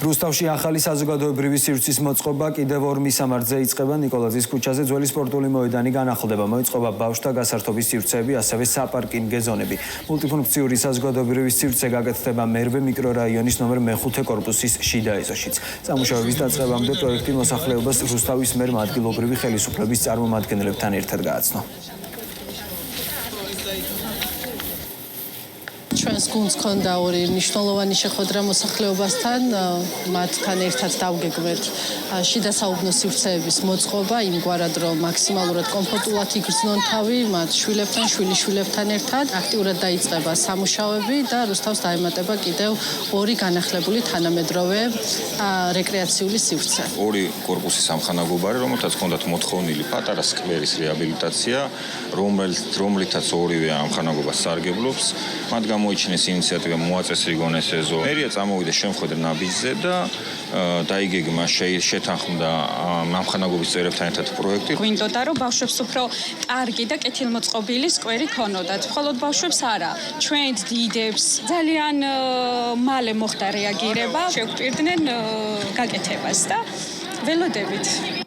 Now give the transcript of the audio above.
რუსთავში ახალი საზოგადოებრივი სივრცის მოწყობა კიდევ ორ მისამართზე იწყება ნიკოლაძის ქუჩაზე ძველი სპორტული მოედანი განახლდება. მოიწყობა ბავშვთა გასართობის სივრცეები, ასევე საპარკინგო ზონები. მულტიფუნქციური საზოგადოებრივი სივრცე გაკეთდება მერვე მიკრორაიონის ნომერ მე-5 კორპუსის შიდა ეზოშიც. სამუშაოების დაწყებამდე პროექტი მოსახლეობას რუსთავის მერმა ადგილობრივი ხელისუფლების წარმომადგენლებთან ერთად გააცნო. ჩვენს გუნდს ჰქონდა ორი მნიშვნელოვანი შეხვედრა მოსახლეობასთან, მათთან ერთად დავგეგმეთ შიდა საუბნო სივრცეების მოწყობა, იმგვარად რომ მაქსიმალურად კომფორტულად იგრძნონ თავი მათ შვილებთან, შვილიშვილებთან ერთად. აქტიურად დაიწყება სამუშაოები და რუსთავს დაემატება კიდევ ორი განახლებული თანამედროვე რეკრეაციული სივრცე. ორი კორპუსის სამხანაგობარი, რომელთაც ჰქონდათ მოთხოვნილი პატარა სკვერის რეაბილიტაცია, რომლითაც ორივე ამხანაგობას სარგებლობს. მათ გამოიჩინეს ინიციატივა მოაწეს რიგონეს ეზო. მერია წამოვიდა შემხედრ ნაბიჯზე და დაიგეგმა შეთანხმდა ამხანაგობის წევრებთან ერთად პროექტი. გვინდოდა რომ ბავშვებს უფრო კარგი და კეთილმოწყობილი სკვერი ქონოდათ. მხოლოდ ბავშვებს არა, ჩვენს დიდებს ძალიან მალე მოხდა რეაგირება, შეგვპირდნენ გაკეთებას და ველოდებით.